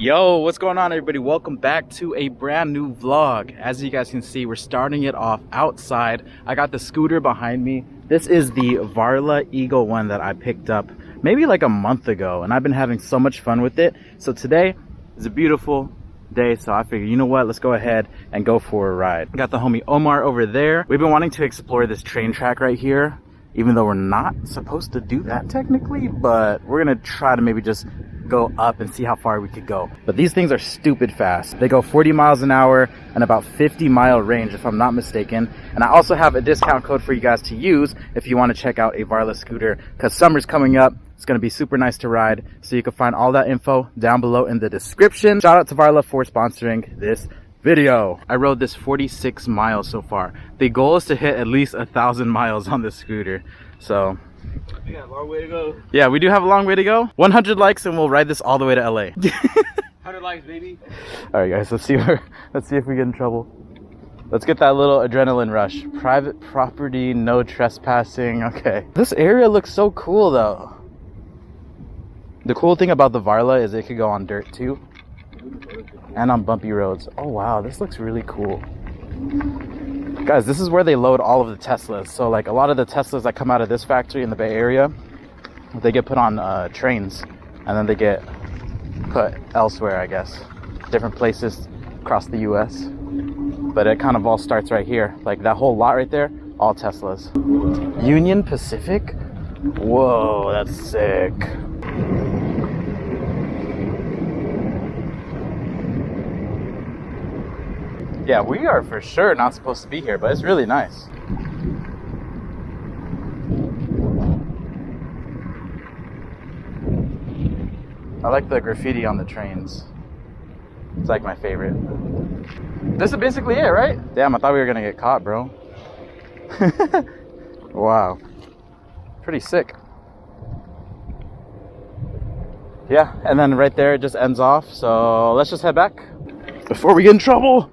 Yo, what's going on, everybody? Welcome back to a brand new vlog. As you guys can see, we're starting it off outside. I got the scooter behind me. This is the Varla Eagle one that I picked up maybe like a month ago, and I've been having so much fun with it. So today is a beautiful day, so I figured, you know what, let's go ahead and go for a ride. Got the homie Omar over there. We've been wanting to explore this train track right here, even though we're not supposed to do that technically, but we're gonna try to maybe just go up and see how far we could go. But these things are stupid fast. They go 40 miles an hour and about 50-mile range if I'm not mistaken. And I also have a discount code for you guys to use if you want to check out a Varla scooter, because summer's coming up. It's going to be super nice to ride. So you can find all that info down below in the description. Shout out to Varla for sponsoring this video. I rode this 46 miles so far. The goal is to hit at least 1,000 miles on this scooter. So we got a long way to go. Yeah, we do have a long way to go. 100 likes and we'll ride this all the way to LA. 100 likes, baby. All right, guys, let's see if we get in trouble. Let's get that little adrenaline rush. Private property, no trespassing. Okay. This area looks so cool though. The cool thing about the Varla is it could go on dirt too, and on bumpy roads. Oh wow, this looks really cool. Guys, this is where they load all of the Teslas. So like a lot of the Teslas that come out of this factory in the Bay Area, they get put on trains and then they get put elsewhere, I guess. Different places across the US. But it kind of all starts right here. Like that whole lot right there, all Teslas. Union Pacific? Whoa, that's sick. Yeah, we are for sure not supposed to be here, but it's really nice. I like the graffiti on the trains. It's like my favorite. This is basically it, right? Damn, I thought we were gonna get caught, bro. Wow. Pretty sick. Yeah, and then right there it just ends off. So let's just head back before we get in trouble.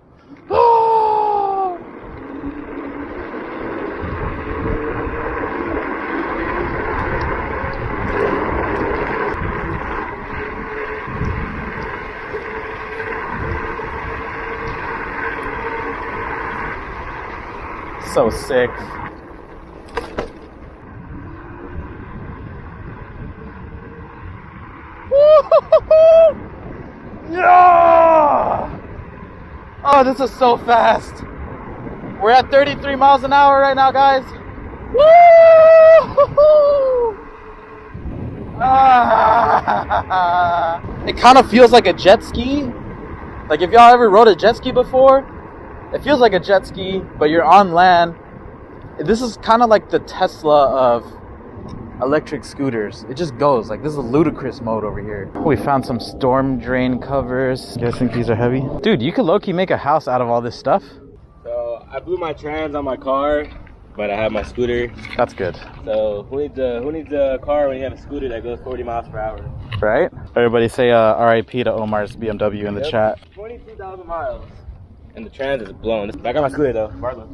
So sick. Yeah! Oh, this is so fast. We're at 33 miles an hour right now, guys. Woo! Ah! It kind of feels like a jet ski. Like if y'all ever rode a jet ski before, it feels like a jet ski, but you're on land. This is kind of like the Tesla of electric scooters. It just goes. Like, this is a ludicrous mode over here. We found some storm drain covers. You guys think these are heavy? Dude, you could low-key make a house out of all this stuff. So I blew my trans on my car, but I have my scooter. That's good. So who needs a car when you have a scooter that goes 40 miles per hour? Right? Everybody say RIP to Omar's BMW in the chat. 22,000 miles. And the trans is blown. I got my scooter though, Varla.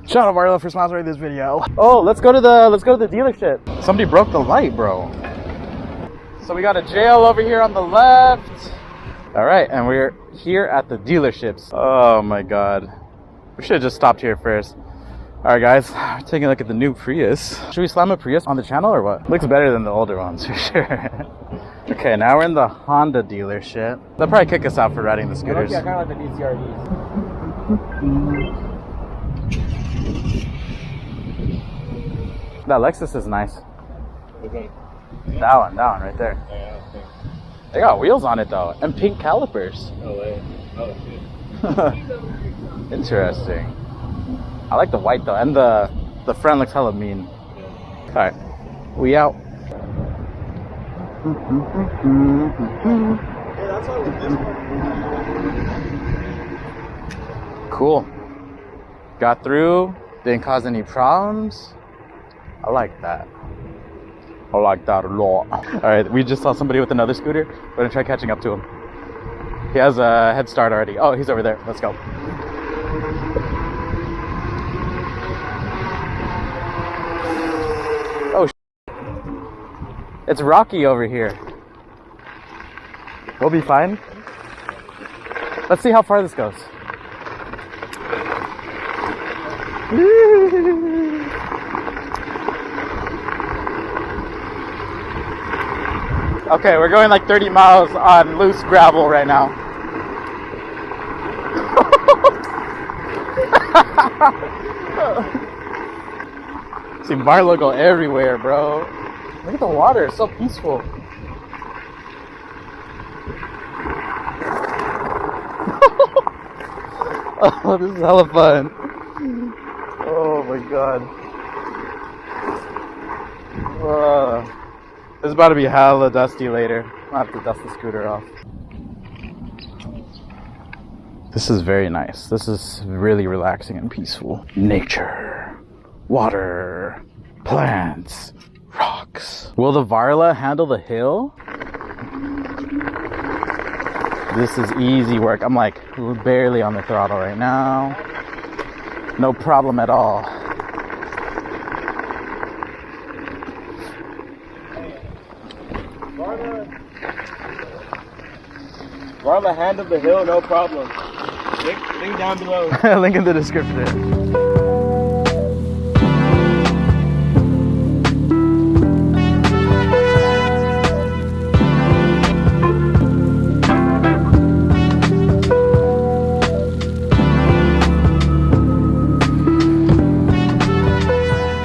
Shout out Varla for sponsoring this video. Oh, let's go to the dealership. Somebody broke the light, bro. So we got a jail over here on the left. All right, and we're here at the dealerships. Oh my God. We should have just stopped here first. All right, guys, taking a look at the new Prius. Should we slam a Prius on the channel or what? Looks better than the older ones for sure. Okay, now we're in the Honda dealership. They'll probably kick us out for riding the scooters. Yeah, kind of like the DCRVs. That Lexus is nice. Okay. That one right there. Yeah, okay. They got wheels on it though, and pink calipers. No way. Oh shit. Interesting. I like the white though, and the front looks hella mean. Yeah. All right, we out. Cool. Got through. Didn't cause any problems. I like that. I like that a lot. All right, we just saw somebody with another scooter. We're gonna try catching up to him. He has a head start already. Oh, he's over there. Let's go. Oh, it's rocky over here. We'll be fine. Let's see how far this goes. Okay, we're going like 30 miles on loose gravel right now. See Varla go everywhere, bro. Look at the water, it's so peaceful. Oh, this is hella fun. Oh my god. This is about to be hella dusty later. I'll have to dust the scooter off. This is very nice. This is really relaxing and peaceful. Nature, water, plants, rocks. Will the Varla handle the hill? This is easy work. I'm like barely on the throttle right now. No problem at all. Varla handled the hill, no problem. Link down below. Link in the description.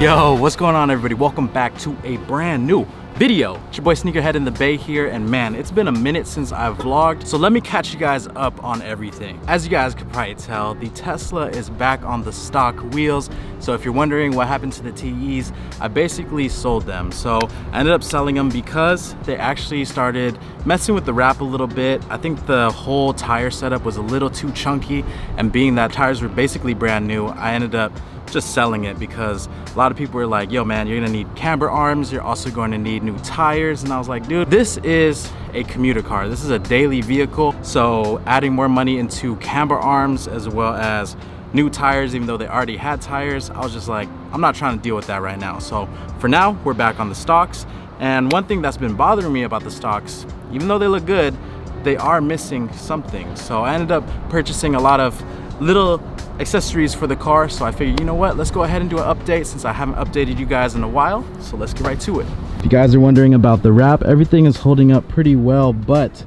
Yo, what's going on everybody? Welcome back to a brand new video. It's your boy Sneakerhead in the Bay here, and man, it's been a minute since I've vlogged, so let me catch you guys up on everything. As you guys could probably tell, the Tesla is back on the stock wheels. So if you're wondering what happened to the TEs, I basically sold them. So I ended up selling them because they actually started messing with the wrap a little bit. I think the whole tire setup was a little too chunky, and being that tires were basically brand new, I ended up just selling it because a lot of people were like, yo man, you're gonna need camber arms, you're also going to need new tires. And I was like, dude, this is a commuter car, this is a daily vehicle, so adding more money into camber arms as well as new tires, even though they already had tires, I was just like, I'm not trying to deal with that right now. So for now, we're back on the stocks. And one thing that's been bothering me about the stocks, even though they look good, they are missing something. So I ended up purchasing a lot of little accessories for the car, so I figured, you know what, let's go ahead and do an update since I haven't updated you guys in a while. So let's get right to it. If you guys are wondering about the wrap, everything is holding up pretty well, but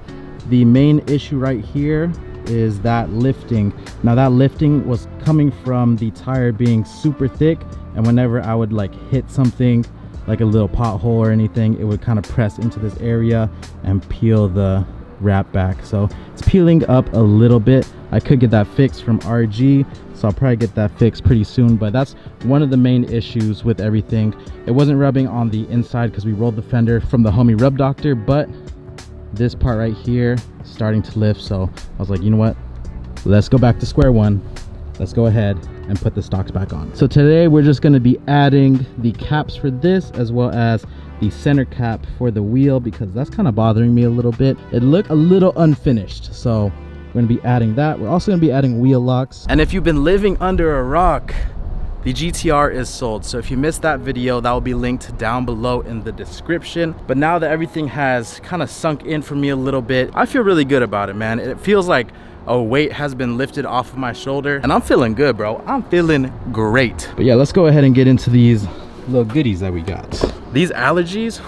the main issue right here is that lifting. Now that lifting was coming from the tire being super thick, and whenever I would like hit something like a little pothole or anything, it would kind of press into this area and peel the wrap back. So it's peeling up a little bit. I could get that fixed from RG, so I'll probably get that fixed pretty soon, but that's one of the main issues with everything. It wasn't rubbing on the inside because we rolled the fender from the homie Rub Doctor, but this part right here is starting to lift. So I was like, you know what, let's go back to square one. Let's go ahead and put the stocks back on. So today we're just going to be adding the caps for this as well as the center cap for the wheel, because that's kind of bothering me a little bit. It looked a little unfinished, so we're going to be adding that. We're also going to be adding wheel locks. And if you've been living under a rock, the GTR is sold. So if you missed that video, that will be linked down below in the description. But now that everything has kind of sunk in for me a little bit, I feel really good about it, man. It feels like a weight has been lifted off of my shoulder, and I'm feeling good, bro. I'm feeling great. But yeah, let's go ahead and get into these little goodies that we got. These allergies,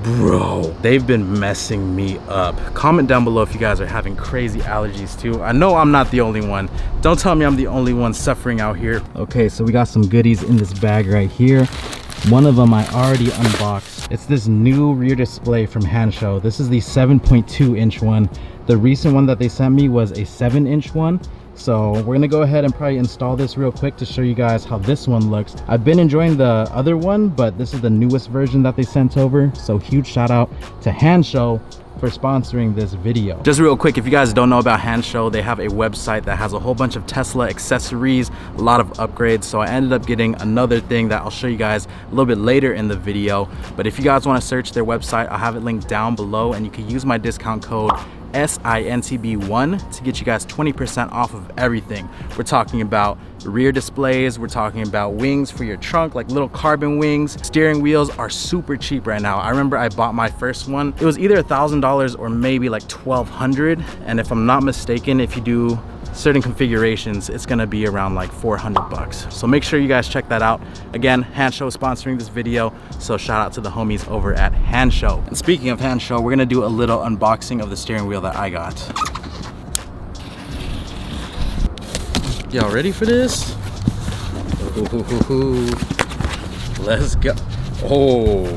bro, they've been messing me up. Comment down below if you guys are having crazy allergies too. I know I'm not the only one. Don't tell me I'm the only one suffering out here. Okay, so we got some goodies in this bag right here. One of them I already unboxed. It's this new rear display from Hansho. This is the 7.2 inch one. The recent one that they sent me was a 7-inch one. So we're gonna go ahead and probably install this real quick to show you guys how this one looks. I've been enjoying the other one, but this is the newest version that they sent over. So huge shout out to Hansho for sponsoring this video. Just real quick, if you guys don't know about Hansho, they have a website that has a whole bunch of Tesla accessories, a lot of upgrades. So I ended up getting another thing that I'll show you guys a little bit later in the video. But if you guys want to search their website, I'll have it linked down below, and you can use my discount code SINTB1 to get you guys 20% off of everything. We're talking about rear displays, we're talking about wings for your trunk, like little carbon wings. Steering wheels are super cheap right now. I remember I bought my first one. It was either $1,000 or maybe like $1,200. And if I'm not mistaken, if you do certain configurations, it's gonna be around like 400 bucks. So make sure you guys check that out. Again, Handshow is sponsoring this video, so shout out to the homies over at Handshow. And speaking of Handshow, we're gonna do a little unboxing of the steering wheel that I got. Y'all ready for this? Ooh, let's go. Oh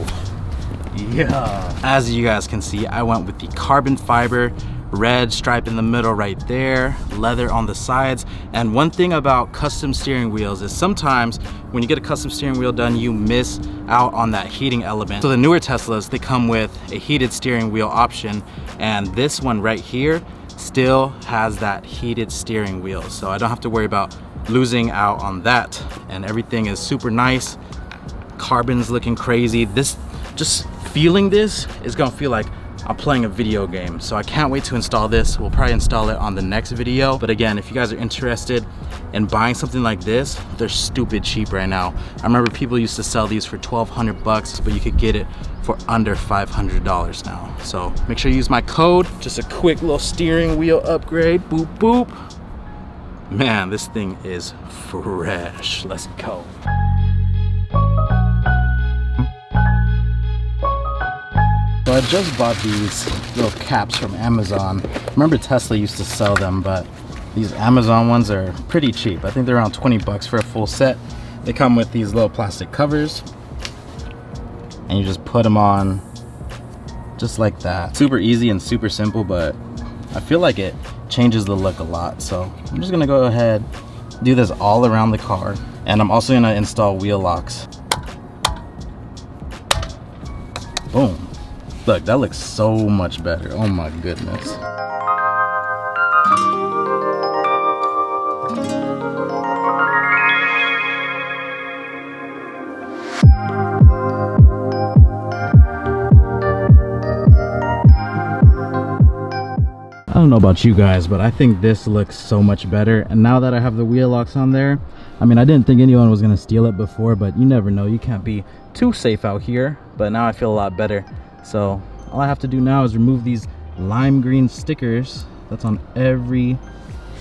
yeah. As you guys can see, I went with the carbon fiber, red stripe in the middle right there, leather on the sides. And one thing about custom steering wheels is sometimes when you get a custom steering wheel done, you miss out on that heating element. So the newer Teslas, they come with a heated steering wheel option, and this one right here still has that heated steering wheel, so I don't have to worry about losing out on that. And everything is super nice. Carbon's looking crazy. This, just feeling this is gonna feel like I'm playing a video game, so I can't wait to install this. We'll probably install it on the next video. But again, if you guys are interested in buying something like this, they're stupid cheap right now. I remember people used to sell these for 1,200 bucks, but you could get it for under $500 now. So make sure you use my code. Just a quick little steering wheel upgrade, boop, boop. Man, this thing is fresh. Let's go. So I just bought these little caps from Amazon. Remember Tesla used to sell them, but these Amazon ones are pretty cheap. I think they're around 20 bucks for a full set. They come with these little plastic covers, and you just put them on just like that. Super easy and super simple, but I feel like it changes the look a lot. So I'm just gonna go ahead, do this all around the car, and I'm also gonna install wheel locks. Boom. Look, that looks so much better. Oh my goodness. I don't know about you guys, but I think this looks so much better. And now that I have the wheel locks on there, I mean, I didn't think anyone was gonna steal it before, but you never know. You can't be too safe out here. But now I feel a lot better. So all I have to do now is remove these lime green stickers that's on every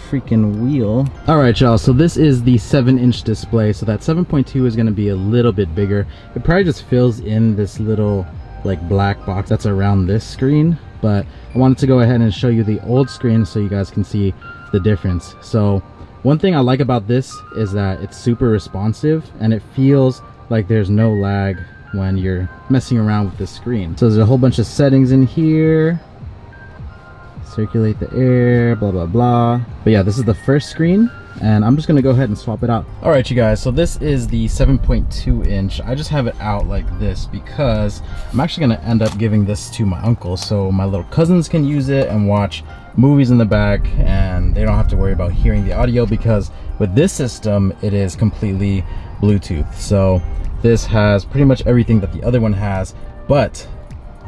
freaking wheel. All right, y'all, so this is the 7-inch display. So that 7.2 is gonna be a little bit bigger. It probably just fills in this little like black box that's around this screen, but I wanted to go ahead and show you the old screen so you guys can see the difference. So one thing I like about this is that it's super responsive and it feels like there's no lag when you're messing around with the screen. So there's a whole bunch of settings in here. Circulate the air, blah blah blah. But yeah, this is the first screen, and I'm just gonna go ahead and swap it out. All right, you guys, so this is the 7.2 inch. I just have it out like this because I'm actually gonna end up giving this to my uncle, so my little cousins can use it and watch movies in the back, and they don't have to worry about hearing the audio, because with this system it is completely Bluetooth. So this has pretty much everything that the other one has, but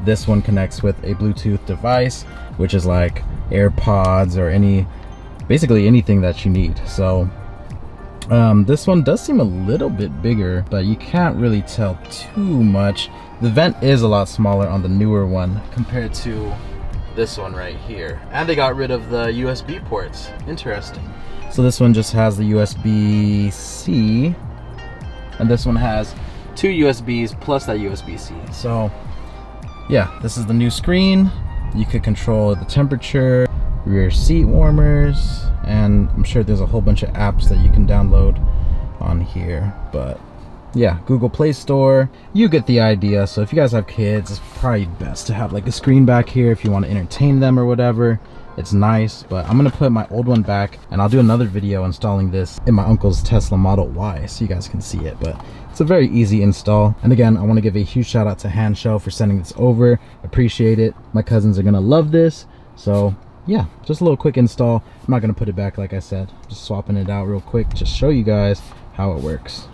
this one connects with a Bluetooth device, which is like AirPods or basically anything that you need. So this one does seem a little bit bigger, but you can't really tell too much. The vent is a lot smaller on the newer one compared to this one right here, and they got rid of the USB ports. Interesting. So this one just has the USB-C, and this one has 2 USBs plus that USB-C. So yeah, this is the new screen. You could control the temperature, rear seat warmers, and I'm sure there's a whole bunch of apps that you can download on here. But yeah, Google Play Store, you get the idea. So if you guys have kids, it's probably best to have like a screen back here if you want to entertain them or whatever. It's nice, but I'm gonna put my old one back, and I'll do another video installing this in my uncle's Tesla Model Y so you guys can see it. But it's a very easy install. And again, I want to give a huge shout out to Handshow for sending this over. Appreciate it. My cousins are gonna love this. So yeah, just a little quick install. I'm not gonna put it back like I said, just swapping it out real quick, just show you guys how it works.